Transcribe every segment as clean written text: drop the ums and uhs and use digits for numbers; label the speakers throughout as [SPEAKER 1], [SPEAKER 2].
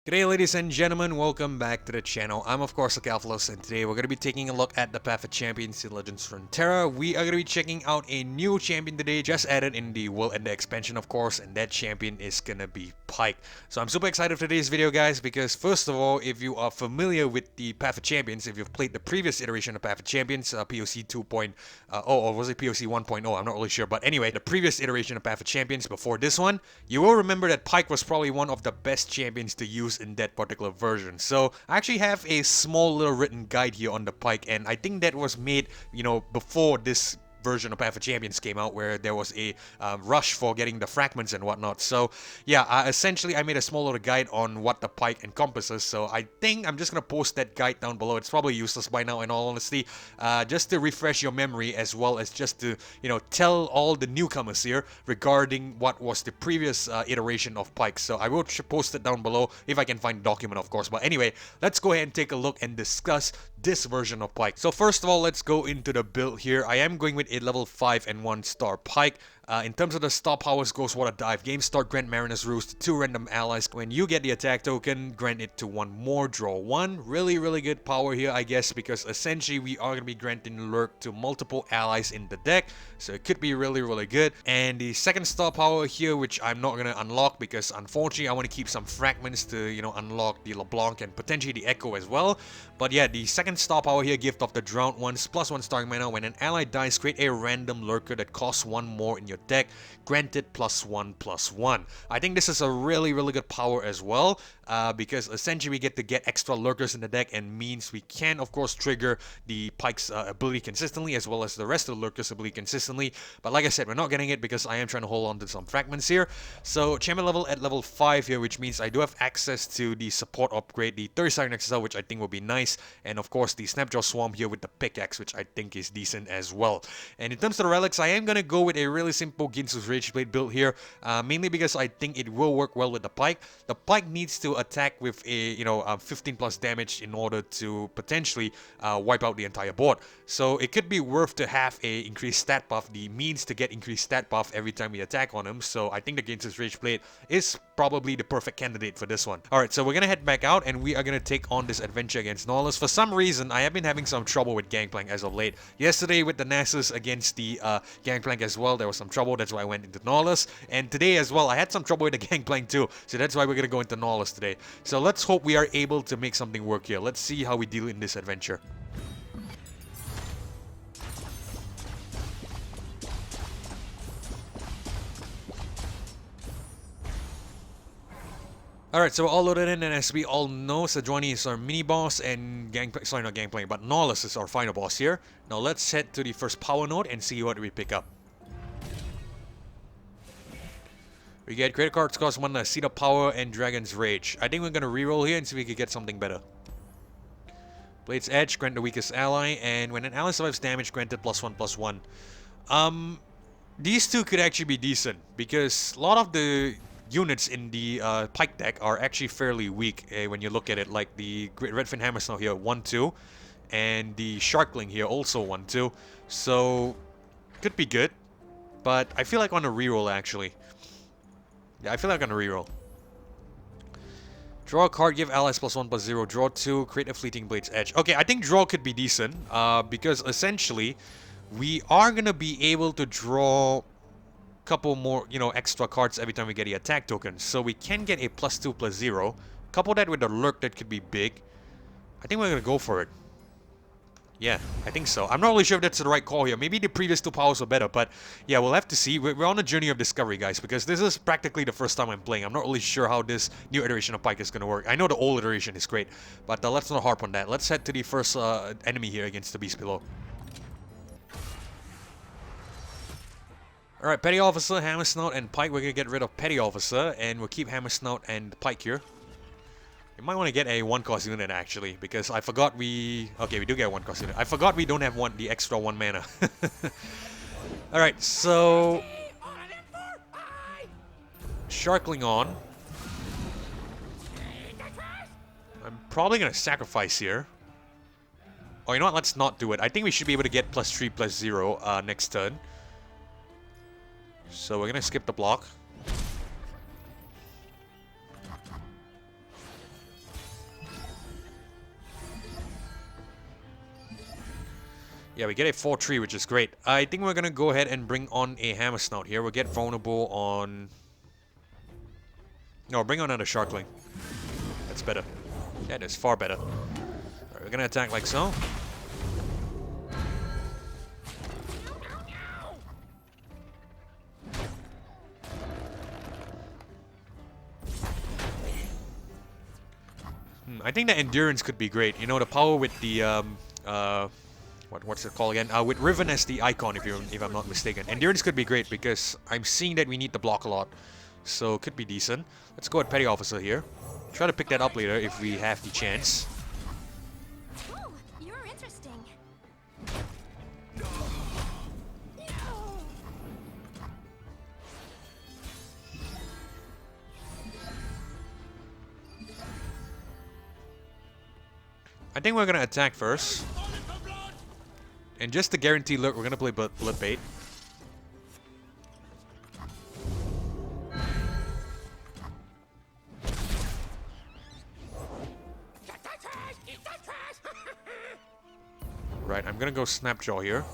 [SPEAKER 1] G'day ladies and gentlemen, welcome back to the channel. I'm of course Nautilus, and today we're going to be taking a look at the path of champions in Legends of Runeterra. We are going to be checking out a new champion today, just added in the world and the expansion of course, and that champion is going to be Pyke. So I'm super excited for today's video guys, because first of all, if you are familiar with the path of champions, if you've played the previous iteration of path of champions, POC 2.0, or was it POC 1.0, I'm not really sure, but anyway, the previous iteration of path of champions before this one, you will remember that Pyke was probably one of the best champions to use in that particular version. So I actually have a small little written guide here on the Pyke, and I think that was made, before this version of Path of Champions came out, where there was a rush for getting the fragments and whatnot. So yeah, essentially I made a small little guide on what the Pyke encompasses. So I think I'm just gonna post that guide down below. It's probably useless by now in all honesty, just to refresh your memory, as well as just to tell all the newcomers here regarding what was the previous iteration of Pyke. So I will post it down below if I can find the document, of course. But anyway, let's go ahead and take a look and discuss this version of Pyke. So first of all, let's go into the build here. I am going with a level 5 and 1 star Pyke. In terms of the star powers, Ghost Water Dive. Game start, grant Mariner's Roost to 2 random allies. When you get the attack token, grant it to 1 more, draw 1. Really good power here, I guess, because essentially we are going to be granting Lurk to multiple allies in the deck. So it could be really good. And the second star power here, which I'm not going to unlock because unfortunately I want to keep some fragments to, unlock the LeBlanc and potentially the Echo as well. But yeah, the second star power here, Gift of the Drowned Ones, +1 starring mana. When an ally dies, create a random lurker that costs 1 more in your deck, granted +1/+1. I think this is a really good power as well, because essentially we get to get extra lurkers in the deck, and means we can of course trigger the Pyke's ability consistently, as well as the rest of the lurkers ability consistently. But like I said, we're not getting it because I am trying to hold on to some fragments here. So champion level at level 5 here, which means I do have access to the support upgrade, the 30-second XSL, which I think will be nice, and of course the Snapjaw Swarm here with the pickaxe, which I think is decent as well. And in terms of the relics, I am gonna go with a really simple Ginsu's Rage Blade build here, mainly because I think it will work well with the Pyke. The Pyke needs to attack with a 15+ damage in order to potentially wipe out the entire board. So it could be worth to have a increased stat buff, the means to get increased stat buff every time we attack on him. So I think the Ginsu's Rage Blade is probably the perfect candidate for this one. Alright, so we're gonna head back out and we are gonna take on this adventure against Nautilus. For some reason, I have been having some trouble with Gangplank as of late. Yesterday with the Nasus against the Gangplank as well, there was some trouble. That's why I went into Nautilus. And today as well, I had some trouble with the Gangplank too. So that's why we're gonna go into Nautilus today. So let's hope we are able to make something work here. Let's see how we deal in this adventure. Alright, so we're all loaded in, and as we all know, Sejuani is our mini-boss, and Gangplank, sorry, not Gangplank, but Nautilus is our final boss here. Now let's head to the first power node and see what we pick up. We get credit cards cost 1, Seed of Power, and Dragon's Rage. I think we're gonna reroll here and see if we can get something better. Blade's Edge, grant the weakest ally, and when an ally survives damage, granted +1/+1. These two could actually be decent, because a lot of the units in the Pyke deck are actually fairly weak when you look at it, like the Redfin Hammersnow here, 1/2, and the Sharkling here, also 1/2. So, could be good, but I feel like on a reroll actually. Yeah, I feel like on a reroll. Draw a card, give allies +1/+0, draw 2, create a fleeting Blade's Edge. Okay, I think draw could be decent, because essentially we are gonna be able to draw couple more, extra cards every time we get the attack token. So we can get a +2/+0. Couple that with the lurk, that could be big. I think we're gonna go for it. Yeah, I think so. I'm not really sure if that's the right call here. Maybe the previous 2 powers were better, but yeah, we'll have to see. We're on a journey of discovery, guys, because this is practically the first time I'm playing. I'm not really sure how this new iteration of Pyke is gonna work. I know the old iteration is great, but let's not harp on that. Let's head to the first enemy here against the beast below. Alright, Petty Officer, Hammersnout, and Pyke. We're gonna get rid of Petty Officer, and we'll keep Hammersnout and Pyke here. You might want to get a 1-cost unit actually, because I forgot we... Okay, we do get a 1-cost unit. I forgot we don't have the extra 1 mana. Alright, so... Sharkling on. I'm probably gonna sacrifice here. Oh, you know what? Let's not do it. I think we should be able to get +3/+0 next turn. So we're gonna skip the block. Yeah, we get a 4-3, which is great. I think we're gonna go ahead and bring on a Hammer Snout here. We'll get vulnerable on... No, bring on another Sharkling. That's better. That is far better. Alright, we're gonna attack like so. I think the endurance could be great. You know, the power with the what's it called again? With Riven as the icon, if I'm not mistaken. Endurance could be great because I'm seeing that we need to block a lot, so could be decent. Let's go with Petty Officer here. Try to pick that up later if we have the chance.
[SPEAKER 2] Oh, you're interesting.
[SPEAKER 1] I think we're gonna attack first. And just to guarantee lurk, we're gonna play Blood Bait. Right, I'm gonna go Snapjaw here.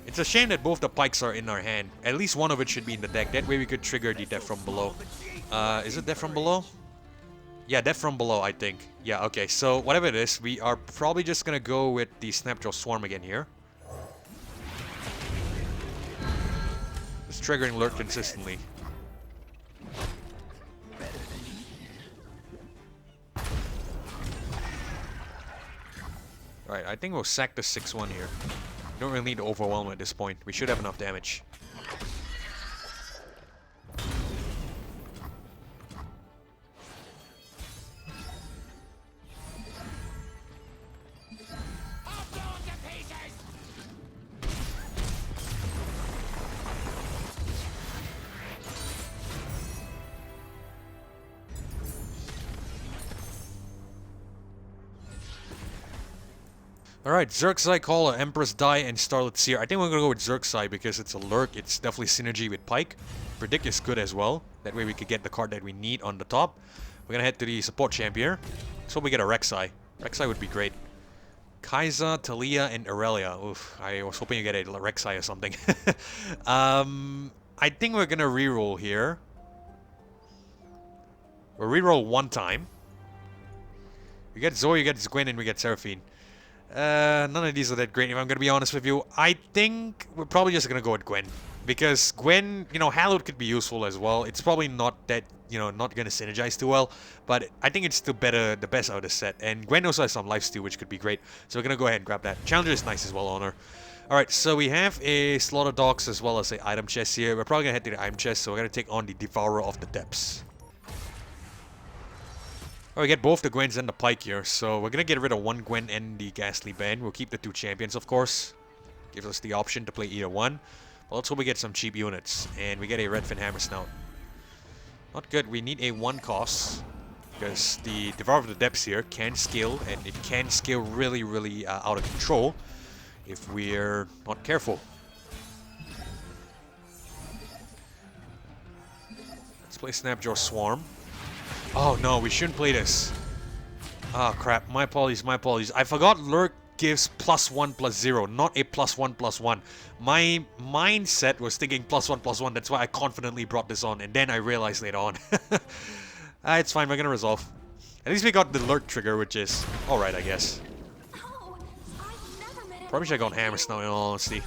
[SPEAKER 1] It's a shame that both the Pykes are in our hand. At least one of it should be in the deck. That way we could trigger the Death from Below. Is it Death from Below? Yeah, Death from Below, I think. Yeah, okay. So, whatever it is, we are probably just gonna go with the Snapjaw Swarm again here. Just triggering Lurk consistently. Alright, I think we'll sack the 6-1 here. Don't really need to overwhelm at this point. We should have enough damage. Alright, Xerxai Caller, Empress Die, and Starlit Seer. I think we're gonna go with Xerxai because it's a lurk. It's definitely synergy with Pyke. Predict is good as well. That way we could get the card that we need on the top. We're gonna head to the support champ here. Let's hope we get a Rek'Sai. Rek'Sai would be great. Kai'Sa, Talia, and Aurelia. Oof, I was hoping you get a Rek'Sai or something. I think we're gonna reroll here. We'll reroll one time. We get Zoe, you get Gwen, and we get Seraphine. None of these are that great, if I'm gonna be honest with you. I think we're probably just gonna go with Gwen. Because Gwen, you know, Hallowed could be useful as well. It's probably not that, you know, not gonna synergize too well. But I think it's still better, the best out of the set. And Gwen also has some lifesteal, which could be great. So we're gonna go ahead and grab that. Challenger is nice as well on her. Alright, so we have a Slaughter Dogs as well as a item chest here. We're probably gonna head to the item chest, so we're gonna take on the Devourer of the Depths. Oh, we get both the Gwens and the Pyke here, so we're gonna get rid of one Gwen and the Ghastly Band. We'll keep the two champions, of course. Gives us the option to play either one. But let's hope we get some cheap units. And we get a Redfin Hammer Snout. Not good, we need a 1 cost. Because the Devourer of the Depths here can scale, and it can scale really, really out of control if we're not careful. Let's play Snapjaw Swarm. Oh no, we shouldn't play this. Ah, crap. My apologies, my apologies. I forgot Lurk gives +1/+0, not a +1/+1. My mindset was thinking +1/+1, that's why I confidently brought this on, and then I realized later on. It's fine, we're gonna resolve. At least we got the Lurk trigger, which is alright, I guess.
[SPEAKER 2] Oh, I've never met
[SPEAKER 1] Probably should have gone Hammer Snout, in all honesty.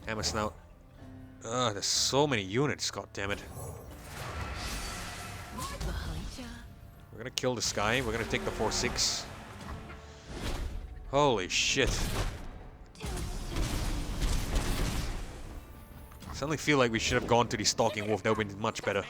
[SPEAKER 1] Hammer Snout. Ugh, there's so many units, god damn it. We're gonna kill this guy, we're gonna take the 4/6. Holy shit. Suddenly feel like we should have gone to the Stalking Wolf, that would have been much better.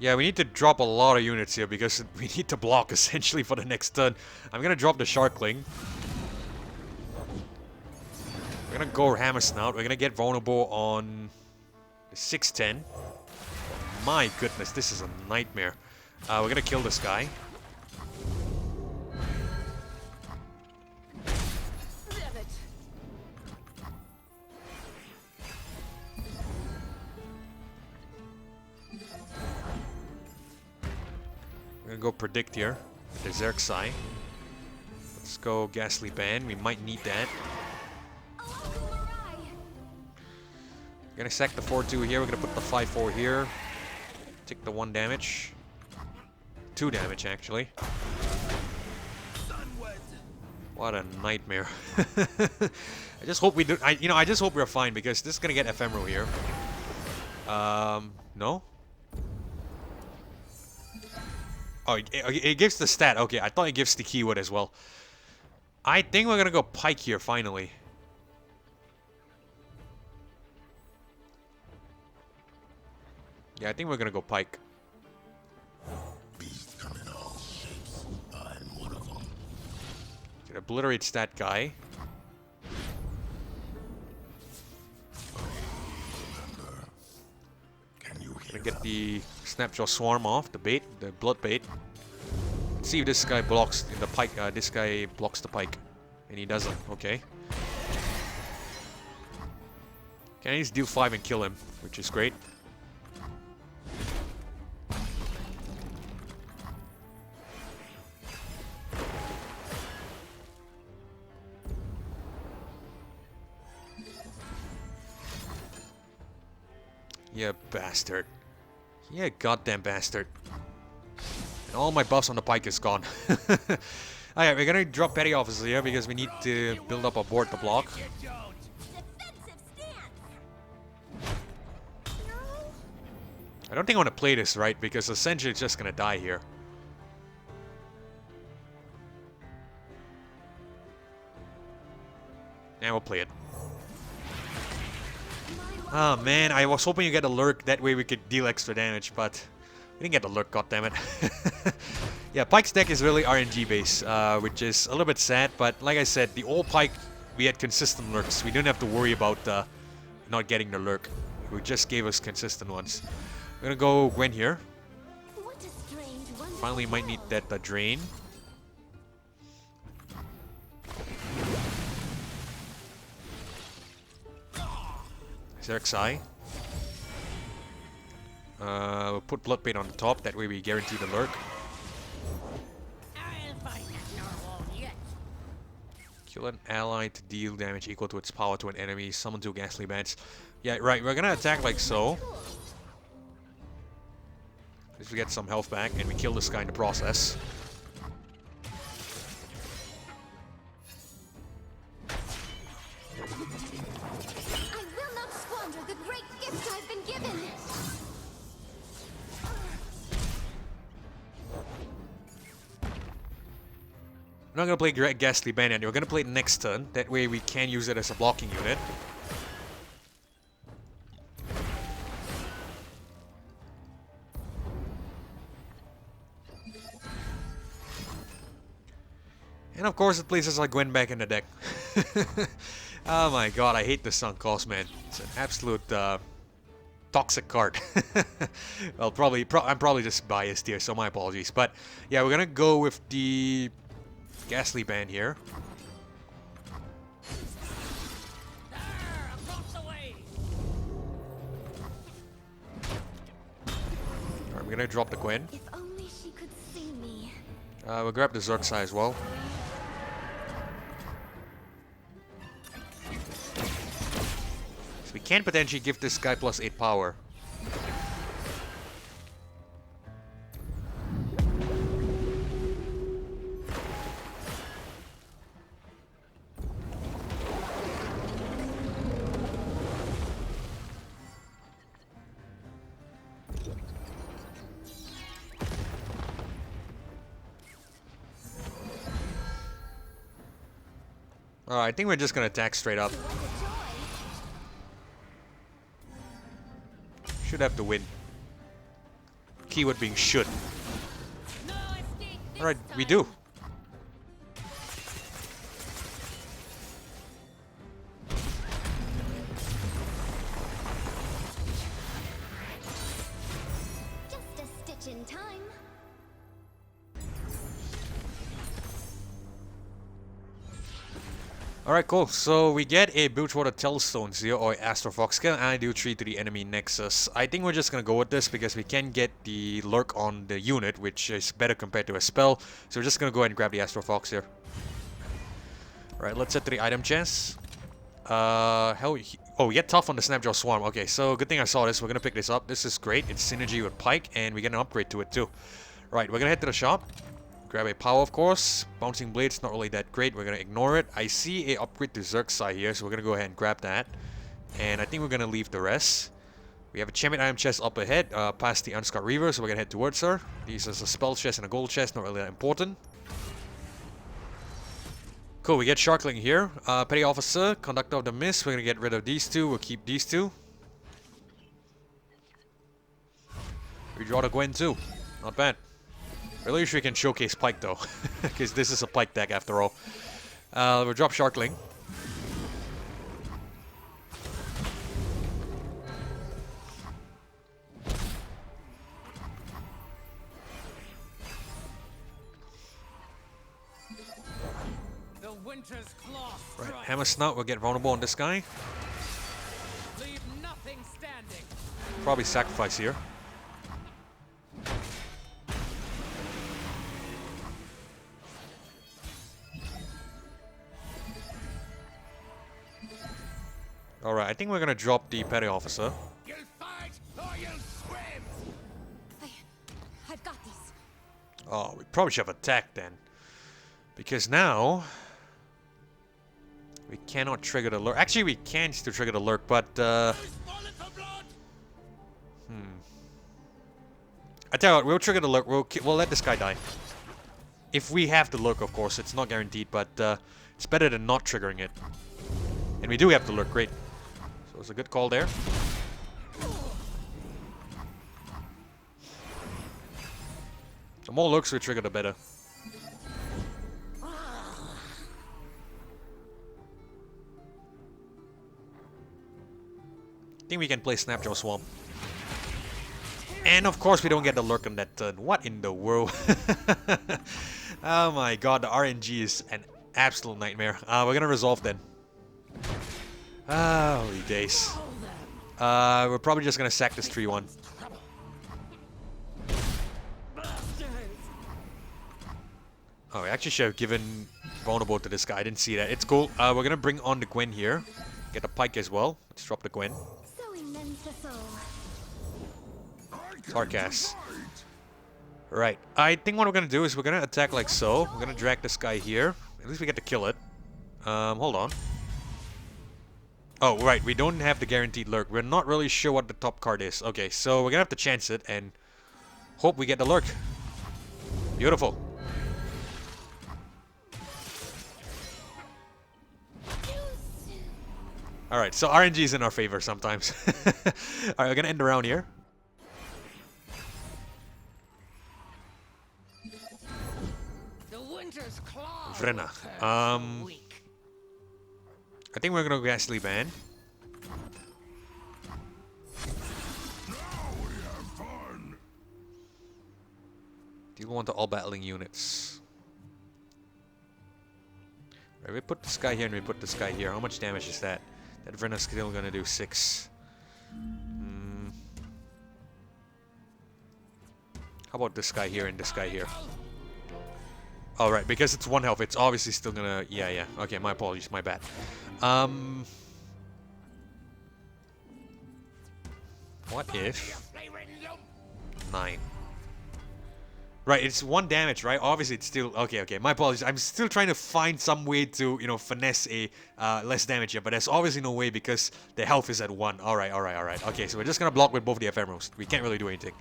[SPEAKER 1] Yeah, we need to drop a lot of units here because we need to block essentially for the next turn. I'm gonna drop the Sharkling. We're gonna go Hammer Snout. We're gonna get vulnerable on the 610. My goodness, this is a nightmare. We're gonna kill this guy. We're gonna go Predict here. The Zerg's Eye. Let's go Ghastly Band. We might need that. We're gonna sack the 4-2 here. We're gonna put the 5-4 here. Take the 1 damage. 2 damage, actually. What a nightmare. I just hope we do. I just hope we're fine because this is gonna get ephemeral here. No. Oh, it gives the stat. Okay, I thought it gives the keyword as well. I think we're gonna go Pyke here finally. Yeah, I think we're gonna go Pyke.
[SPEAKER 3] Beasts come in all shapes. I'm one of them.
[SPEAKER 1] It obliterates that guy.
[SPEAKER 3] Can you hear
[SPEAKER 1] Gonna get the Snapjaw Swarm off, the bait, the blood bait. Let's see if this guy blocks in the Pyke. This guy blocks the Pyke, and he doesn't. Okay. Can I just deal 5 and kill him, which is great. Yeah, bastard. Yeah, goddamn bastard. And all my buffs on the Pyke is gone. Alright, we're gonna drop Petty Officer here because we need to build up a board to block. I don't think I want to play this, right? Because essentially it's just gonna die here. Yeah, we'll play it. Oh man, I was hoping you get a lurk, that way we could deal extra damage, but we didn't get the lurk, goddammit. Yeah, Pyke's deck is really RNG based, which is a little bit sad, but like I said, the old Pyke, we had consistent lurks. We didn't have to worry about not getting the lurk. It just gave us consistent ones. We're gonna go Gwen here. Finally might need that drain. Zerg's Eye. We'll put Bloodbait on the top, that way we guarantee the lurk. Kill an ally to deal damage equal to its power to an enemy. Summon 2 Ghastly Bands. Yeah, right, we're gonna attack like so. If we get some health back and we kill this guy in the process. We're not going to play Ghastly Bandit, we're going to play it next turn. That way we can use it as a blocking unit. And of course it places like Gwen back in the deck. Oh my god, I hate the Sunk Cost, man. It's an absolute toxic card. Well, I'm probably just biased here, so my apologies. But yeah, we're going to go with the Ghastly Band here. Alright, we're gonna drop the Gwen.
[SPEAKER 2] If only she could see me.
[SPEAKER 1] We'll grab the Zerg's Eye as well. So we can potentially give this guy +8 power. I think we're just gonna attack straight up. Should have to win. Keyword being should. Alright, we do.
[SPEAKER 2] Such in time.
[SPEAKER 1] Alright, cool. So we get a Bilgewater Telstones here, or Astrofox. Can I do 3 to the enemy nexus? I think we're just gonna go with this because we can get the lurk on the unit, which is better compared to a spell. So we're just gonna go ahead and grab the Astrofox here. Alright, let's head to the item chest. Oh, we get tough on the Snapjaw Swarm. Okay, so good thing I saw this. We're gonna pick this up. This is great. It's synergy with Pyke, and we get an upgrade to it too. Right, we're gonna head to the shop. Grab a power, of course. Bouncing Blade's not really that great. We're going to ignore it. I see a upgrade to Xerxai here, so we're going to go ahead and grab that. And I think we're going to leave the rest. We have a champion item chest up ahead, past the Unscarred Reaver, so we're going to head towards her. These are a spell chest and a gold chest, not really that important. Cool, we get Sharkling here. Petty Officer, Conductor of the Mist. We're going to get rid of these two. We'll keep these two. We draw the Gwen too. Not bad. Really wish we can showcase Pyke though, because this is a Pyke deck after all. We'll drop Sharkling.
[SPEAKER 4] The winter's claw
[SPEAKER 1] Right,
[SPEAKER 4] strikes.
[SPEAKER 1] Hammer Snout will get vulnerable on this guy.
[SPEAKER 4] Leave nothing standing.
[SPEAKER 1] Probably sacrifice here. Alright, I think we're gonna drop the Petty Officer.
[SPEAKER 3] You'll fight or you'll swim.
[SPEAKER 2] I've got these.
[SPEAKER 1] Oh, we probably should have attacked then. Because now... we cannot trigger the lurk. Actually, we can still trigger the lurk, but... I tell you what, we'll trigger the lurk. We'll let this guy die. If we have the lurk, of course. It's not guaranteed, but it's better than not triggering it. And we do have the lurk, great. So it's a good call there. The more lurks we trigger, the better. I think we can play Snapjaw Swamp. And of course we don't get the lurk on that turn. What in the world? Oh my god, the RNG is an absolute nightmare. We're gonna resolve then. Holy days. We're probably just gonna sack this 3-1. Oh, we actually should have given vulnerable to this guy. I didn't see that. It's cool. We're gonna bring on the Gwen here. Get the Pyke as well. Let's drop the Gwen.
[SPEAKER 2] So immense a soul.
[SPEAKER 1] Sarcas. Right. I think what we're gonna do is we're gonna attack like so. We're gonna drag this guy here. At least we get to kill it. Hold on. Oh, right. We don't have the guaranteed lurk. We're not really sure what the top card is. Okay, so we're gonna have to chance it and hope we get the lurk. Beautiful. Alright, so RNG is in our favor sometimes. Alright, we're gonna end the round here.
[SPEAKER 4] The winter's claw.
[SPEAKER 1] Vrena. I think we're gonna go Ghastly Band. Do you want the all battling units? Right, we put this guy here and we put this guy here. How much damage is that? That Vrena's still gonna do 6. How about this guy here and this guy here? Oh, right, because it's 1 health, it's obviously still gonna... Yeah. Okay, my apologies, my bad. What if... 9. Right, it's 1 damage, right? Obviously, it's still... Okay, my apologies. I'm still trying to find some way to, you know, finesse a less damage here, but there's obviously no way because the health is at 1. Alright. Okay, so we're just gonna block with both the ephemerals. We can't really do anything.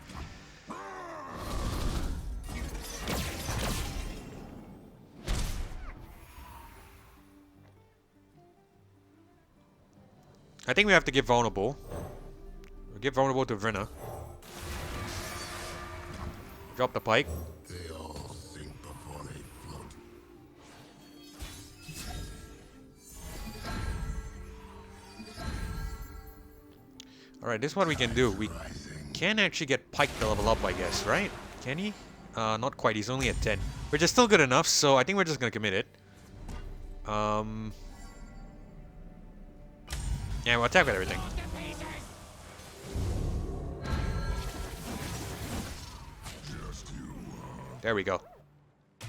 [SPEAKER 1] I think we have to give vulnerable. We'll give vulnerable to Vrena. Drop the Pyke.
[SPEAKER 3] They all sink before they float.
[SPEAKER 1] Alright, this is what we can do. We can actually get Pyke to level up, I guess, right? Can he? Not quite. He's only at 10. Which is still good enough, so I think we're just gonna commit it. Yeah, we'll attack with everything. There we go.
[SPEAKER 2] I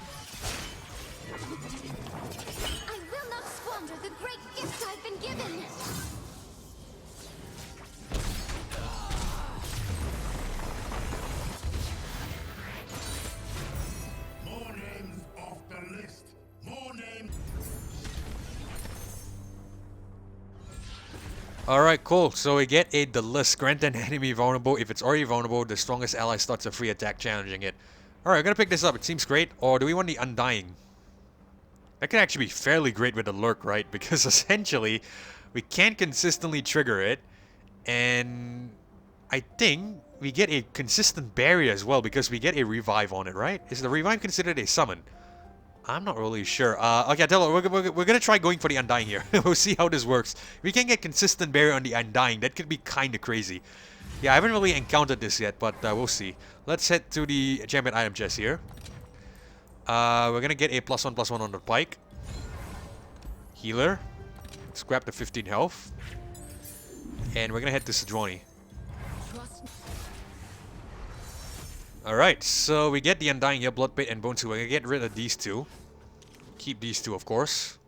[SPEAKER 2] will not squander the great gift I've been given.
[SPEAKER 3] More names off the list. More names.
[SPEAKER 1] Alright, cool. So we get the list. Grant an enemy vulnerable. If it's already vulnerable, the strongest ally starts a free attack challenging it. Alright, I'm gonna pick this up. It seems great. Or do we want the Undying? That could actually be fairly great with the Lurk, right? Because essentially, we can't consistently trigger it. And I think we get a consistent barrier as well because we get a revive on it, right? Is the revive considered a summon? I'm not really sure. Okay, I tell you what, we're gonna try going for the Undying here. We'll see how this works. If we can get consistent barrier on the Undying, that could be kind of crazy. Yeah, I haven't really encountered this yet, but we'll see. Let's head to the champion item chest here. We're gonna get a +1/+1 on the Pyke. Healer. Let's grab the 15 health. And we're gonna head to Sejuani. Alright, so we get the Undying here, Blood Pit and Bone Suit. We're gonna get rid of these two. Keep these two, of course.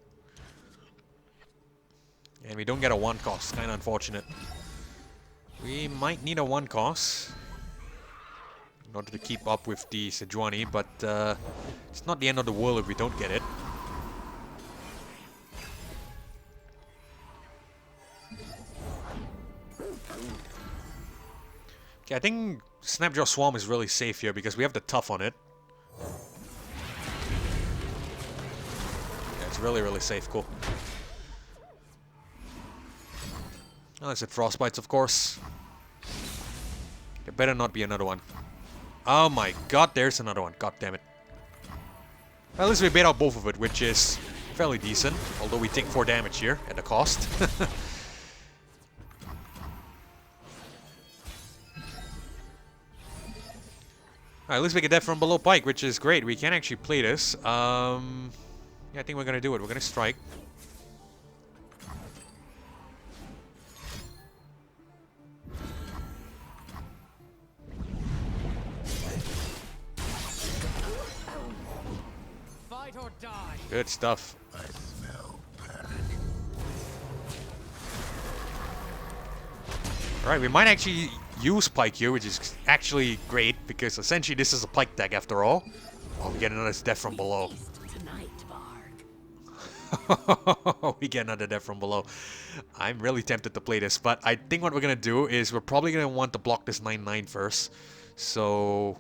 [SPEAKER 1] And we don't get a 1 cost. Kinda unfortunate. We might need a 1 cost in order to keep up with the Sejuani, but it's not the end of the world if we don't get it. Okay, I think Snapjaw Swarm is really safe here because we have the Tough on it. Yeah, it's really, really safe. Cool. Unless it Frostbites, of course. There better not be another one. Oh my god, there's another one. God damn it. Well, at least we bait out both of it, which is fairly decent. Although we take 4 damage here at the cost. Alright, at least we get that from below Pyke, which is great. We can actually play this. Yeah, I think we're gonna do it. We're gonna strike.
[SPEAKER 4] Fight or die.
[SPEAKER 1] Good stuff.
[SPEAKER 3] I smell panic.
[SPEAKER 1] Alright, we might actually use Pyke here, which is actually great, because essentially this is a Pyke deck after all. Oh, we get another death from below. We get another death from below. I'm really tempted to play this, but I think what we're gonna do is we're probably gonna want to block this 9/9 first. So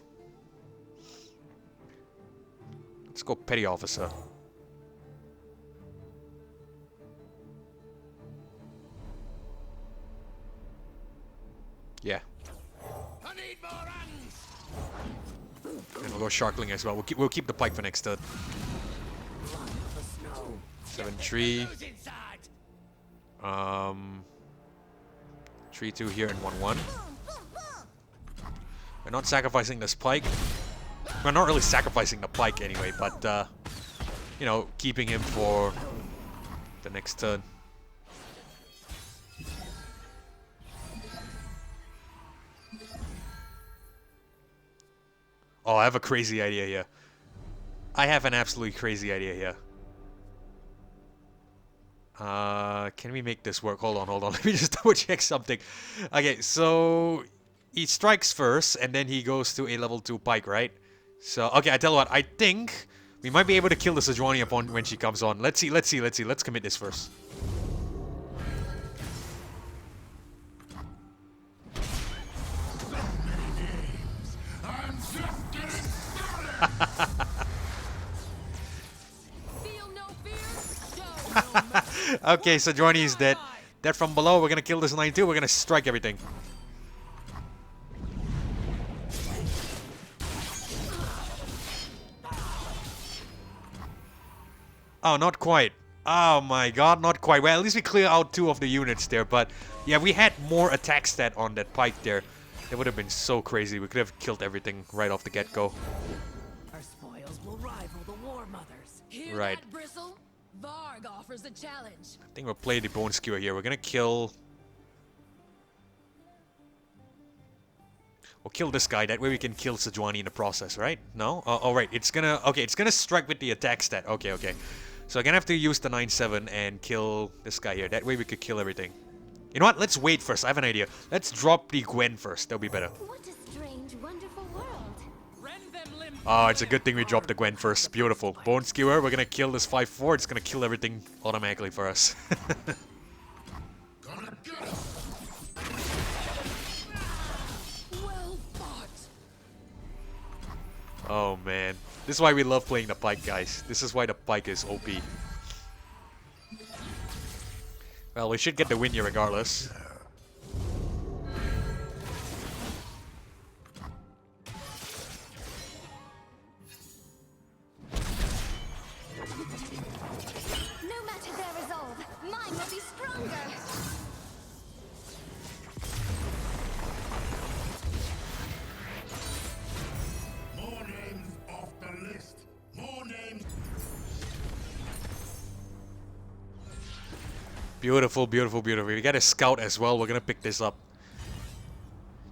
[SPEAKER 1] let's go Petty Officer. Yeah.
[SPEAKER 3] I need more hands.
[SPEAKER 1] And we'll go Sharkling as well. We'll keep the Pyke for next turn. 7-3.
[SPEAKER 3] Who's inside?
[SPEAKER 1] 3-2 here and 1-1. We're not sacrificing this Pyke. We're not really sacrificing the Pyke anyway, but you know, keeping him for the next turn. Oh, I have a crazy idea here. I have an absolutely crazy idea here. Can we make this work? Hold on. Let me just double check something. Okay, so he strikes first, and then he goes to a level 2 Pyke, right? So, okay, I tell you what, I think we might be able to kill the Sejuani upon when she comes on. Let's see. Let's commit this first.
[SPEAKER 3] I'm just getting started.
[SPEAKER 4] Feel no fear. Show no mercy.
[SPEAKER 1] Okay, Sejuani is dead. Dead from below. We're gonna kill this 9-2. We're gonna strike everything. Oh, not quite. Oh my god, not quite. Well, at least we clear out 2 of the units there, but yeah, we had more attack stat on that Pyke there. It would have been so crazy. We could have killed everything right off the get-go.
[SPEAKER 5] Our spoils will rival the War Mothers.
[SPEAKER 4] Hear
[SPEAKER 1] Right.
[SPEAKER 4] that, Bristle? Varg offers a challenge.
[SPEAKER 1] I think we'll play the Bone Skewer here. We're gonna kill... We'll kill this guy. That way we can kill Sejuani in the process, right? No? Oh, right. It's gonna... Okay, it's gonna strike with the attack stat. Okay, okay. So I'm gonna have to use the 9/7 and kill this guy here. That way we could kill everything. You know what? Let's wait first. I have an idea. Let's drop the Gwen first. That'll be better.
[SPEAKER 2] What a strange, wonderful world.
[SPEAKER 4] Rend them limbs.
[SPEAKER 1] Oh, it's a good thing we dropped the Gwen first. Beautiful. Bone Skewer, we're gonna kill this 5/4. It's gonna kill everything automatically for us.
[SPEAKER 3] Gonna get him.
[SPEAKER 4] Well fought.
[SPEAKER 1] Oh, man. This is why we love playing the Pyke, guys. This is why the Pyke is OP. Well, we should get the win here regardless.
[SPEAKER 2] No matter their resolve, mine will be stronger.
[SPEAKER 3] More names off the list. More names.
[SPEAKER 1] Beautiful, beautiful, beautiful. We got a scout as well. We're gonna pick this up.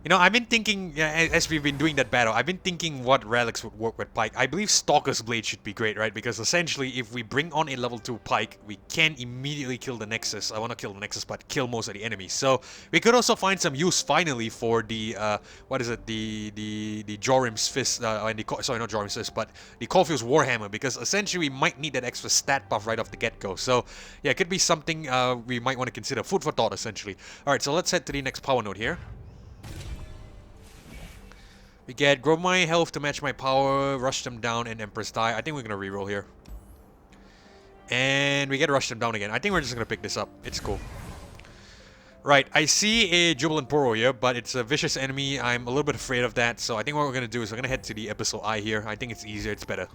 [SPEAKER 1] You know, I've been thinking, as we've been doing that battle, I've been thinking what relics would work with Pyke. I believe Stalker's Blade should be great, right? Because essentially, if we bring on a level 2 Pyke, we can immediately kill the Nexus. I want to kill the Nexus, but kill most of the enemies. So, we could also find some use, finally, for the, what is it? The Jorim's Fist, and the, sorry, not Jorim's Fist, but the Caulfield's Warhammer, because essentially, we might need that extra stat buff right off the get-go. So, yeah, it could be something we might want to consider. Food for thought, essentially. Alright, so let's head to the next power node here. We get grow my health to match my power, rush them down, and Empress die. I think we're gonna reroll here. And we get rush them down again. I think we're just gonna pick this up. It's cool. Right, I see a Jubilant Poro here, but it's a vicious enemy. I'm a little bit afraid of that, so I think what we're gonna do is we're gonna head to the Abyssal Eye here. I think it's easier, it's better.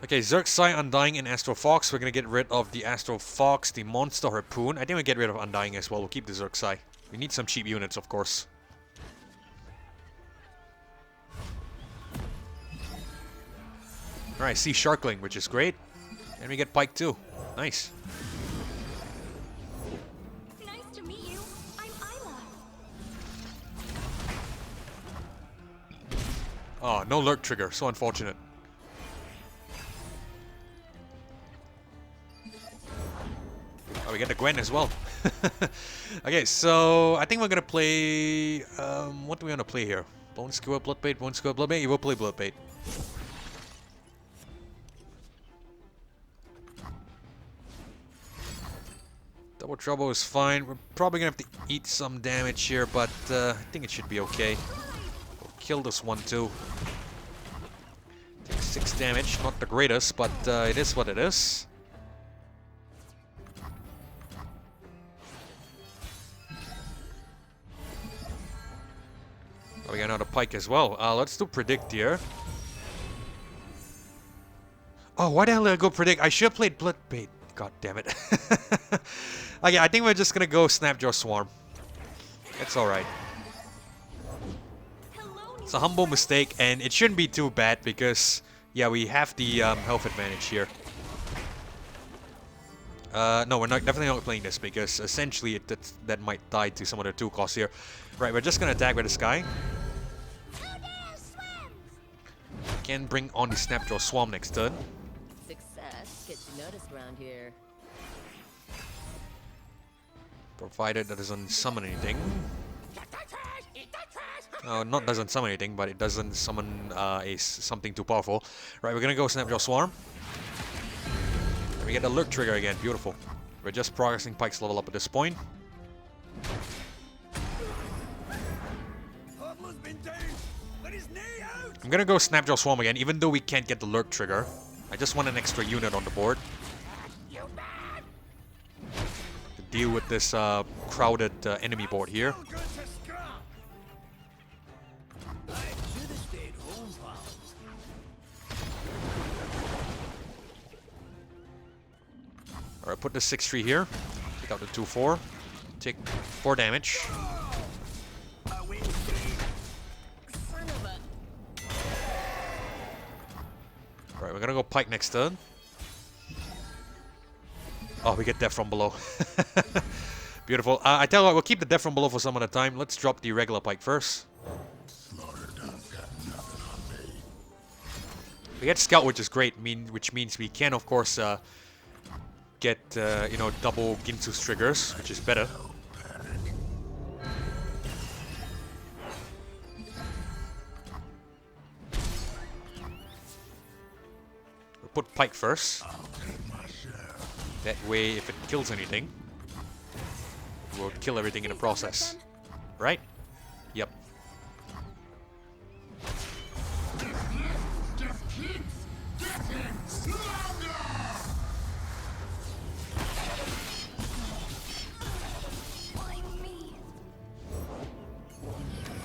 [SPEAKER 1] Okay, Xerxai, Undying, and Astro Fox. We're gonna get rid of the Astro Fox, the Monster Harpoon. I think we'll get rid of Undying as well. We'll keep the Xerxai. We need some cheap units, of course. Alright, see Sharkling, which is great. And we get Pyke too. Nice.
[SPEAKER 2] Nice to meet you. I'm Isla.
[SPEAKER 1] Oh, no lurk trigger. So unfortunate. Oh, we get the Gwen as well. Okay, so I think we're gonna play. What do we want to play here? Bone Skewer, Bloodbait, Bone Skewer, Bloodbait. You will play Bloodbait. Double Trouble is fine. We're probably gonna have to eat some damage here, but I think it should be okay. We'll kill this one too. Take 6 damage, not the greatest, but it is what it is. Oh, we got another Pyke as well. Let's do Predict here. Oh, why the hell did I go Predict? I should have played Bloodbait. God damn it. Okay, I think we're just gonna go Snapjaw Swarm. It's alright. It's a humble mistake, and it shouldn't be too bad because, yeah, we have the health advantage here. No, we're definitely not playing this because essentially that might die to some of the 2 costs here. Right, we're just gonna attack with this guy. Can bring on the Snapjaw Swarm next turn.
[SPEAKER 5] Success gets noticed around here.
[SPEAKER 1] Provided that doesn't summon anything. Not doesn't summon anything, but it doesn't summon something too powerful. Right, we're gonna go Snapjaw Swarm. And we get the Lurk trigger again. Beautiful. We're just progressing Pyke's level up at this point. I'm gonna go Snapjaw Swarm again, even though we can't get the Lurk trigger. I just want an extra unit on the board. To deal with this crowded enemy board here. Alright, put the 6-3 here. Take out the 2-4. Take 4 damage.
[SPEAKER 4] Son of a...
[SPEAKER 1] Right, we're gonna go Pyke next turn. Oh, we get death from below. Beautiful. I tell you what, we'll keep the death from below for some other time. Let's drop the regular Pyke first. We get Scout, which is great, which means we can, of course, get, you know, double Ginsu's triggers, which is better. We'll put Pyke first. That way, if it kills anything, we'll kill everything in the process. Right? Yep.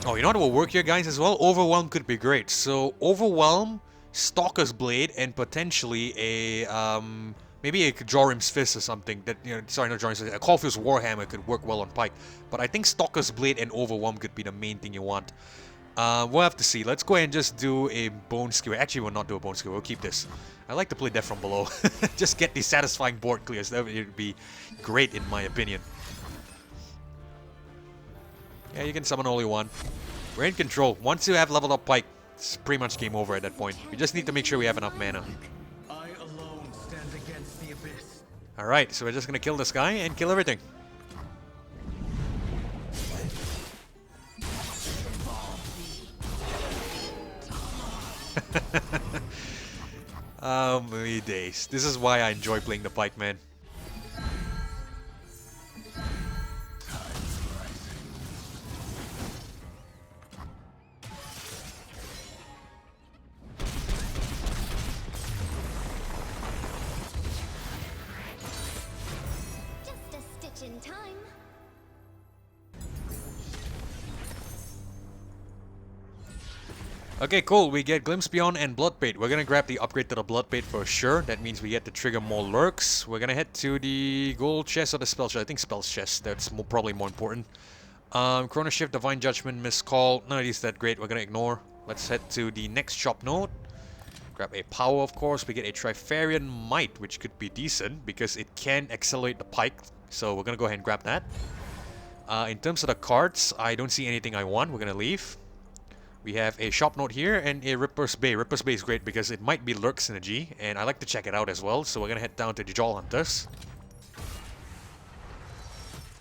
[SPEAKER 1] Oh, you know what will work here, guys, as well? Overwhelm could be great. So, Overwhelm, Stalker's Blade, and potentially a, maybe a Jorim's Fist or something. That, you know, sorry, not Jorim's Fist. A Caulfield's Warhammer could work well on Pyke. But I think Stalker's Blade and Overwhelm could be the main thing you want. We'll have to see. Let's go ahead and just do a Bone Skewer. Actually, we'll not do a Bone Skewer. We'll keep this. I like to play Death from Below. Just get the satisfying board clears. That would be great, in my opinion. Yeah, you can summon all you want. We're in control. Once you have leveled up Pyke, it's pretty much game over at that point. We just need to make sure we have enough mana.
[SPEAKER 3] I alone stand against the abyss.
[SPEAKER 1] Alright, so we're just gonna kill this guy and kill everything. Oh, my days. This is why I enjoy playing the Pyke, man.
[SPEAKER 2] In time.
[SPEAKER 1] Okay, cool. We get Glimpse Beyond and Bloodbait. We're gonna grab the upgrade to the Bloodbait for sure. That means we get to trigger more lurks. We're gonna head to the gold chest or the spell chest. I think spell chest. That's probably more important. Chrono Shift, Divine Judgment, Miscall. None of these that great. We're gonna ignore. Let's head to the next shop node. Grab a power, of course. We get a Trifarian Might, which could be decent because it can accelerate the Pyke. So we're gonna go ahead and grab that. In terms of the cards, I don't see anything I want. We're gonna leave. We have a shop note here and a Ripper's Bay. Ripper's Bay is great because it might be lurk synergy, and I like to check it out as well. So we're gonna head down to the Jaull Hunters.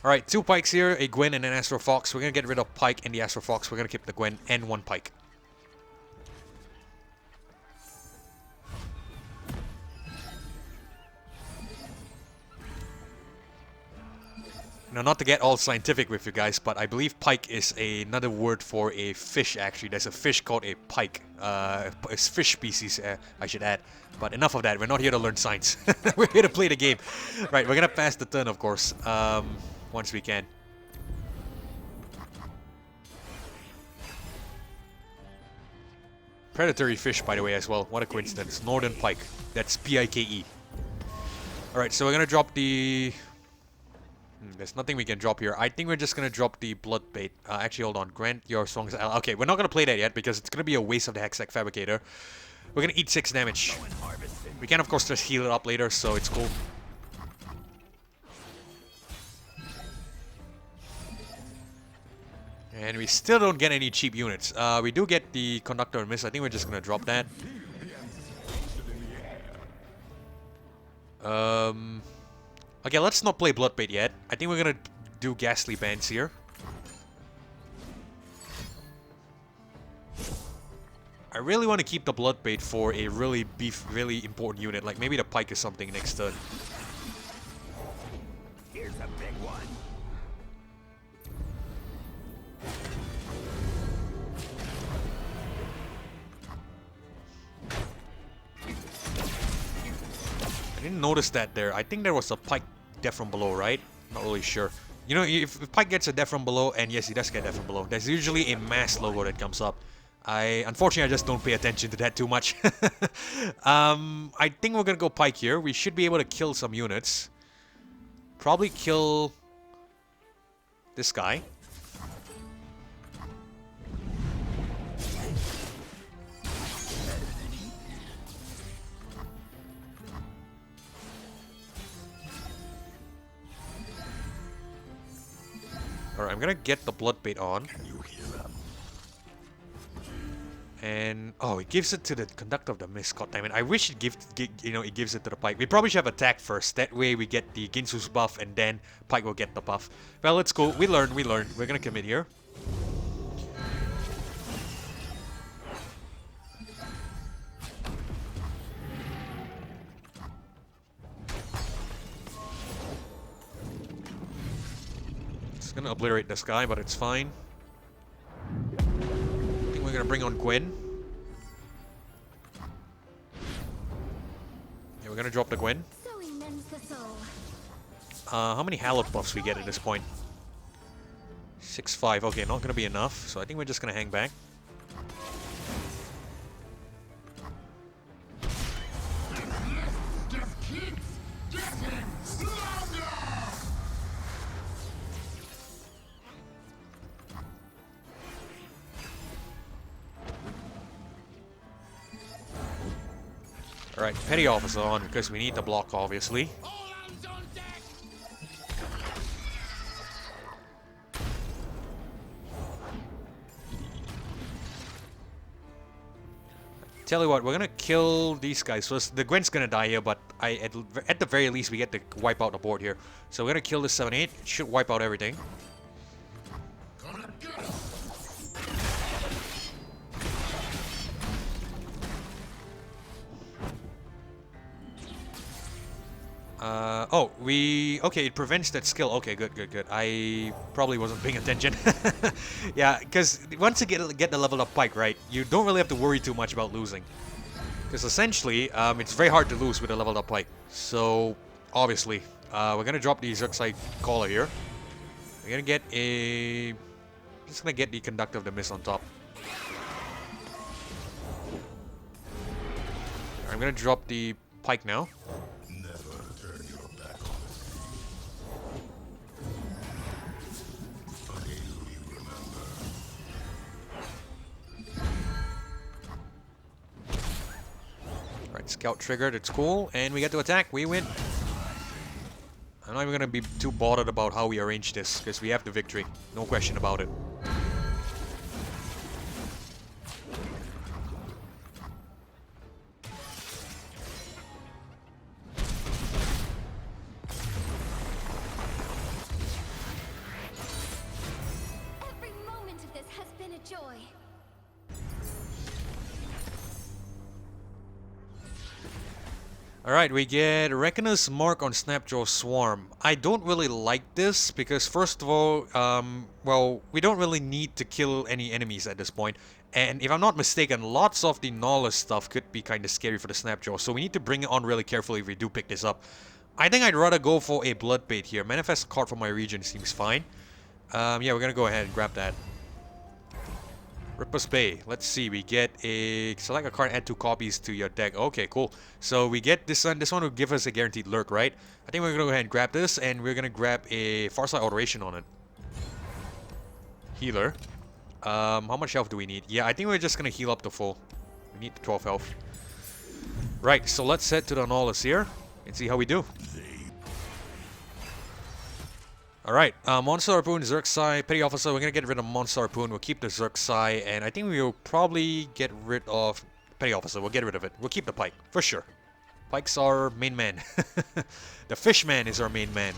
[SPEAKER 1] Alright, 2 Pykes here, a Gwen and an Astro Fox. We're gonna get rid of Pyke and the Astro Fox. We're gonna keep the Gwen and 1 Pyke. Now, not to get all scientific with you guys, but I believe Pyke is another word for a fish, actually. There's a fish called a Pyke. It's fish species, I should add. But enough of that. We're not here to learn science. We're here to play the game. Right, we're going to pass the turn, of course, once we can. Predatory fish, by the way, as well. What a coincidence. Northern Pyke. That's P-I-K-E. Alright, so we're going to drop the... there's nothing we can drop here. I think we're just going to drop the Bloodbait. Actually, hold on. Grant your songs... Okay, we're not going to play that yet because it's going to be a waste of the Hextech Fabricator. We're going to eat 6 damage. We can, of course, just heal it up later, so it's cool. And we still don't get any cheap units. We do get the Conductor and Miss. I think we're just going to drop that. Okay, let's not play Bloodbait yet. I think we're going to do Ghastly Bands here. I really want to keep the Bloodbait for a really really important unit. Like maybe the Pyke or something next turn.
[SPEAKER 5] Here's a big one.
[SPEAKER 1] I didn't notice that there. I think there was a Pyke death from below, right? Not really sure. You know, if Pyke gets a death from below, and yes, he does get death from below, there's usually a mass logo that comes up. Unfortunately, I just don't pay attention to that too much. I think we're gonna go Pyke here. We should be able to kill some units. Probably kill this guy. Alright, I'm gonna get the Bloodbait on. And oh, it gives it to the Conductor of the Mist. God damn it! I wish it it gives it to the Pyke. We probably should have attack first. That way we get the Ginsu's buff, and then Pyke will get the buff. Well, let's go. We learn. We're gonna commit here. It's gonna obliterate this guy, but it's fine. I think we're gonna bring on Gwen. Yeah, we're gonna drop the Gwen. How many Hallowed buffs we get at this point? 6-5. Okay, not gonna be enough. So I think we're just gonna hang back. Alright, Petty Officer on because we need the block, obviously.
[SPEAKER 3] All hands on deck!
[SPEAKER 1] Tell you what, we're gonna kill these guys first. The Gwen's gonna die here, but at the very least we get to wipe out the board here. So we're gonna kill this 7-8. It should wipe out everything.
[SPEAKER 3] Gonna get him!
[SPEAKER 1] Okay, it prevents that skill. Okay, good. I probably wasn't paying attention. Yeah, because once you get the leveled up Pyke, right, you don't really have to worry too much about losing. Because essentially, it's very hard to lose with a leveled up Pyke. So, obviously, we're gonna drop the Zerxite Caller here. We're gonna get a... Just gonna get the Conductor of the Mist on top. I'm gonna drop the Pyke now. Scout triggered, it's cool, and we get to attack, we win. I'm not even gonna be too bothered about how we arrange this, because we have the victory, no question about it.
[SPEAKER 2] Every moment of this has been a joy.
[SPEAKER 1] Alright, we get Reckoner's Mark on Snapjaw Swarm. I don't really like this because first of all, well, we don't really need to kill any enemies at this point. And if I'm not mistaken, lots of the Nautilus stuff could be kind of scary for the Snapjaw, so we need to bring it on really carefully if we do pick this up. I think I'd rather go for a Bloodbait here. Manifest a card from my region seems fine. Yeah, we're gonna go ahead and grab that. Ripper's Bay. Let's see. We get a... Select a card, add 2 copies to your deck. Okay, cool. So we get this one. This one will give us a guaranteed lurk, right? I think we're going to go ahead and grab this, and we're going to grab a Farsight Alteration on it. Healer. How much health do we need? Yeah, I think we're just going to heal up to full. We need 12 health. Right, so let's head to the Nautilus here and see how we do. Alright, Monster Harpoon, Zerxai, Petty Officer, we're gonna get rid of Monster Harpoon, we'll keep the Zerxai, and I think we'll probably get rid of Petty Officer, we'll get rid of it. We'll keep the Pyke, for sure. Pyke's our main man. The Fishman is our main man.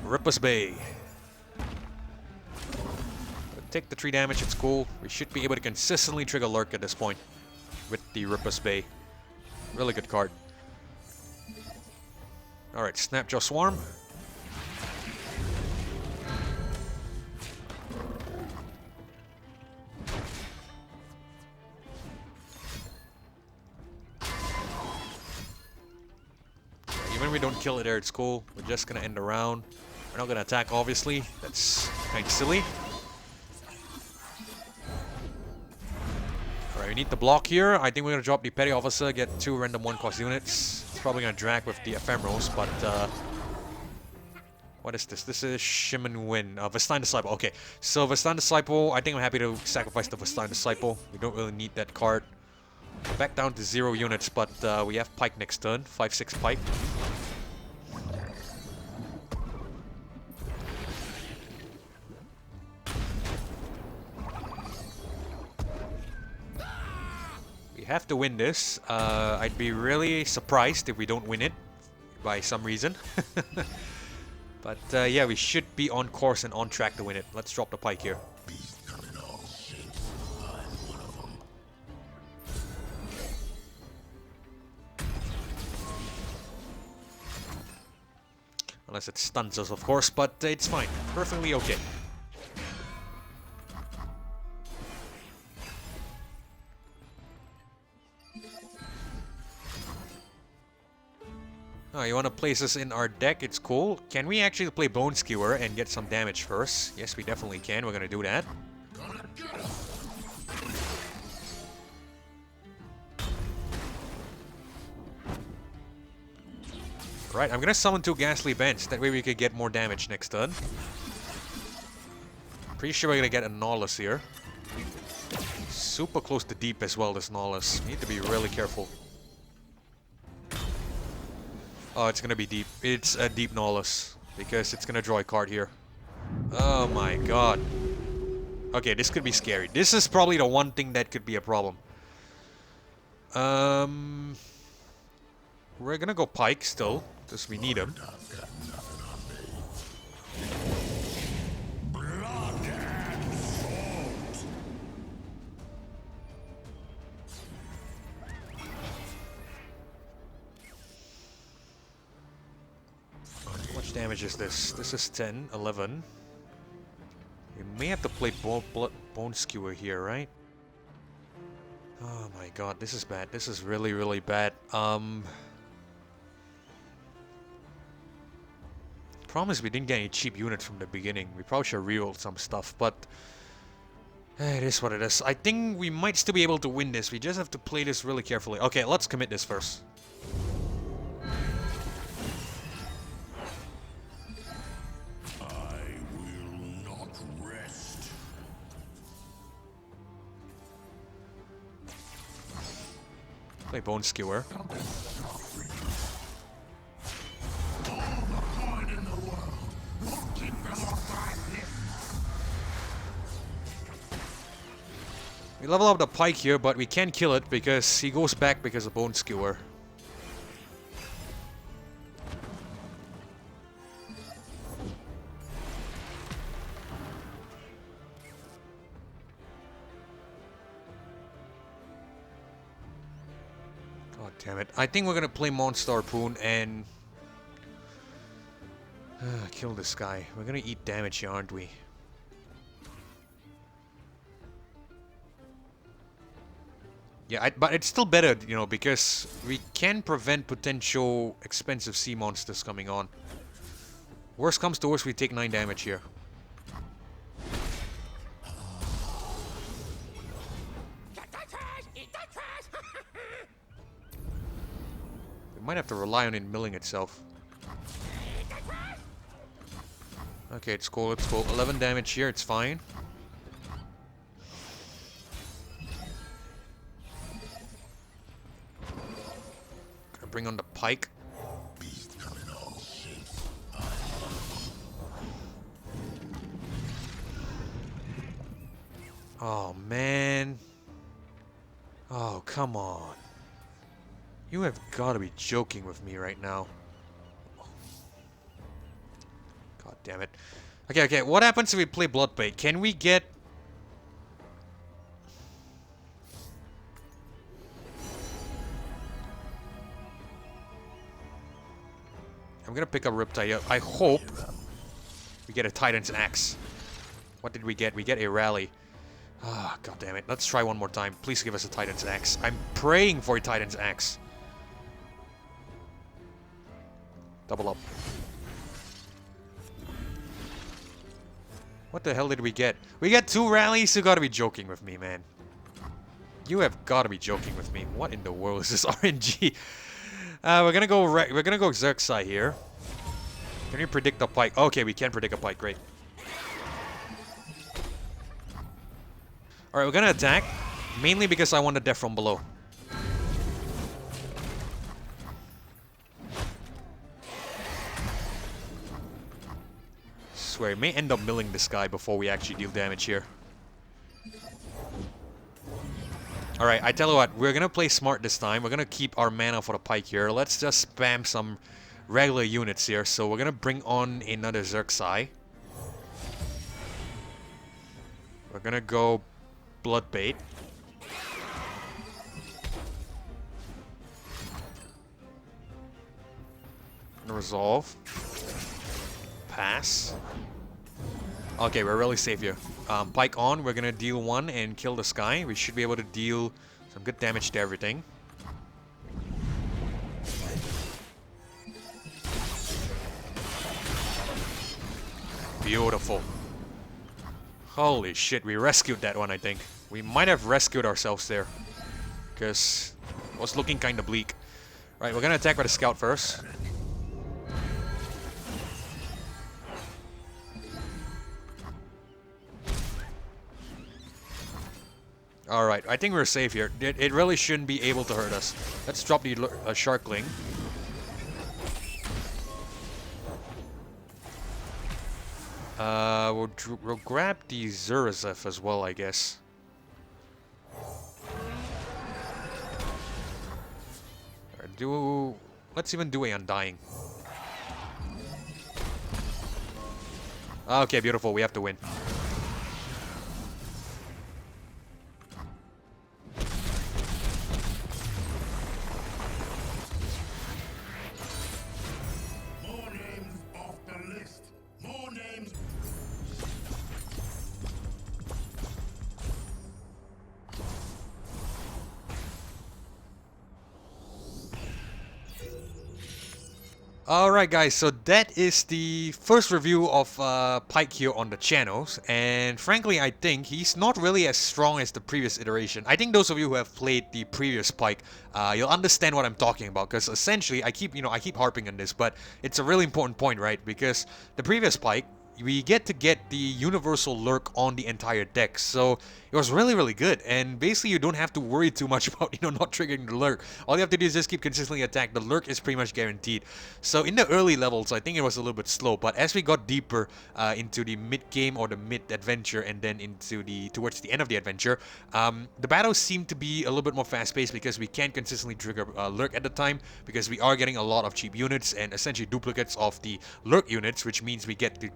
[SPEAKER 1] Ripper's Bay. We'll take the 3 damage, it's cool. We should be able to consistently trigger Lurk at this point. With the Ripper's Bay. Really good card. Alright, Snapjaw Swarm. Even if we don't kill it there, it's cool. We're just gonna end the round. We're not gonna attack, obviously. That's kind of silly. Alright, we need the block here. I think we're gonna drop the Petty Officer, get 2 random 1-cost units. It's probably gonna drag with the Ephemerals, but what is this? This is Shimon Win. Vestine Disciple. Okay, so Vestine Disciple, I think I'm happy to sacrifice the Vestine Disciple. We don't really need that card. Back down to 0 units, but we have Pyke next turn. 5-6 Pyke. We have to win this. I'd be really surprised if we don't win it by some reason. But yeah, we should be on course and on track to win it. Let's drop the Pyke here. Unless it stuns us, of course, but it's fine. Perfectly okay. Oh, you want to place us in our deck? It's cool. Can we actually play Bone Skewer and get some damage first? Yes, we definitely can. We're going to do that. Right, I'm going to summon 2 Ghastly Bends. That way we could get more damage next turn. Pretty sure we're going to get a Nautilus here. Super close to deep as well, this Nautilus. We need to be really careful. Oh, it's gonna be deep. It's a deep Nautilus because it's gonna draw a card here. Oh my god. Okay, this could be scary. This is probably the one thing that could be a problem. We're gonna go Pyke still because we need him. How much damage is this? This is 10, 11. We may have to play Bone Skewer here, right? Oh my god, this is bad. This is really, really bad. Problem is we didn't get any cheap units from the beginning. We probably should have rerolled some stuff, but it is what it is. I think we might still be able to win this. We just have to play this really carefully. Okay, let's commit this first. Play Bone Skewer. We level up the Pyke here, but we can't kill it because he goes back because of Bone Skewer. God damn it. I think we're gonna play Monster Harpoon and kill this guy. We're gonna eat damage here, aren't we? Yeah, but it's still better, you know, because we can prevent potential expensive sea monsters coming on. Worst comes to worst, we take 9 damage here. We might have to rely on it milling itself. Okay, it's cool, it's cool. 11 damage here, it's fine. Gonna bring on the Pyke. Oh, man. Oh, come on. You have got to be joking with me right now. God damn it. Okay, okay. What happens if we play Bloodbait? Can we get... I'm gonna pick up Riptide. I hope we get a Titan's Axe. What did we get? We get a Rally. Ah, god damn it. Let's try one more time. Please give us a Titan's Axe. I'm praying for a Titan's Axe. Double up. What the hell did we get? We got 2 rallies? You gotta be joking with me, man. You have got to be joking with me. What in the world is this RNG? We're gonna go Xerxai here. Can you predict a Pyke? Okay, we can predict a Pyke. Great. All right, we're gonna attack mainly because I want the death from below. Swear, we may end up milling this guy before we actually deal damage here. Alright, I tell you what, we're gonna play smart this time. We're gonna keep our mana for the Pyke here. Let's just spam some regular units here. So we're gonna bring on another Xerxai. We're gonna go Bloodbait. Gonna resolve. Pass. Okay, we're really safe here. Pyke on, we're gonna deal 1 and kill the sky. We should be able to deal some good damage to everything. Beautiful. Holy shit, we rescued that one, I think. We might have rescued ourselves there. Because it was looking kind of bleak. Right, we're gonna attack with a scout first. Alright, I think we're safe here. It really shouldn't be able to hurt us. Let's drop the Sharkling. We'll grab the Zurazef as well, I guess. Let's even do a Undying. Okay, beautiful. We have to win.
[SPEAKER 3] More names off the list. More names.
[SPEAKER 1] Alright guys, so that is the first review of Pyke here on the channels, and frankly I think he's not really as strong as the previous iteration. I think those of you who have played the previous Pyke, you'll understand what I'm talking about, because essentially I keep harping on this, but it's a really important point, right? Because the previous Pyke, we get to get the universal lurk on the entire deck, so it was really good, and basically you don't have to worry too much about not triggering the lurk. All you have to do is just keep consistently attack. The lurk is pretty much guaranteed. So in the early levels I think it was a little bit slow, but as we got deeper into the mid game or the mid adventure and then into towards the end of the adventure, the battles seem to be a little bit more fast paced because we can consistently trigger lurk at the time, because we are getting a lot of cheap units and essentially duplicates of the lurk units, which means we get to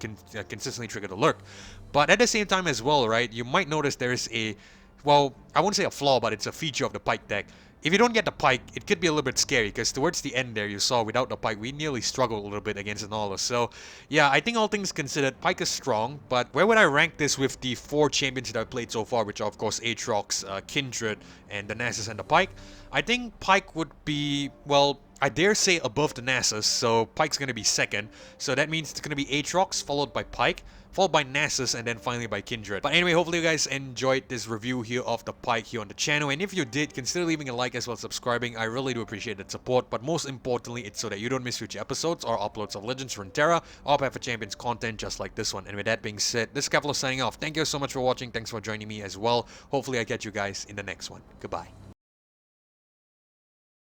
[SPEAKER 1] consistently trigger the lurk. But at the same time as well, right, you might notice there is a, well, I won't say a flaw, but it's a feature of the Pyke deck. If you don't get the Pyke, it could be a little bit scary, because towards the end there you saw without the Pyke we nearly struggled a little bit against Nautilus. So yeah, I think all things considered, Pyke is strong, but where would I rank this with the 4 champions that I've played so far, which are of course Aatrox, Kindred, and the Nasus and the Pyke? I think Pyke would be, well, I dare say above the Nasus, so Pyke's going to be second. So that means it's going to be Aatrox, followed by Pyke, followed by Nasus, and then finally by Kindred. But anyway, hopefully you guys enjoyed this review here of the Pyke here on the channel, and if you did, consider leaving a like as well as subscribing. I really do appreciate that support, but most importantly, it's so that you don't miss future episodes or uploads of Legends of Runeterra or Path of Champions content just like this one. And with that being said, this is Keflo signing off. Thank you so much for watching, thanks for joining me as well. Hopefully I catch you guys in the next one. Goodbye.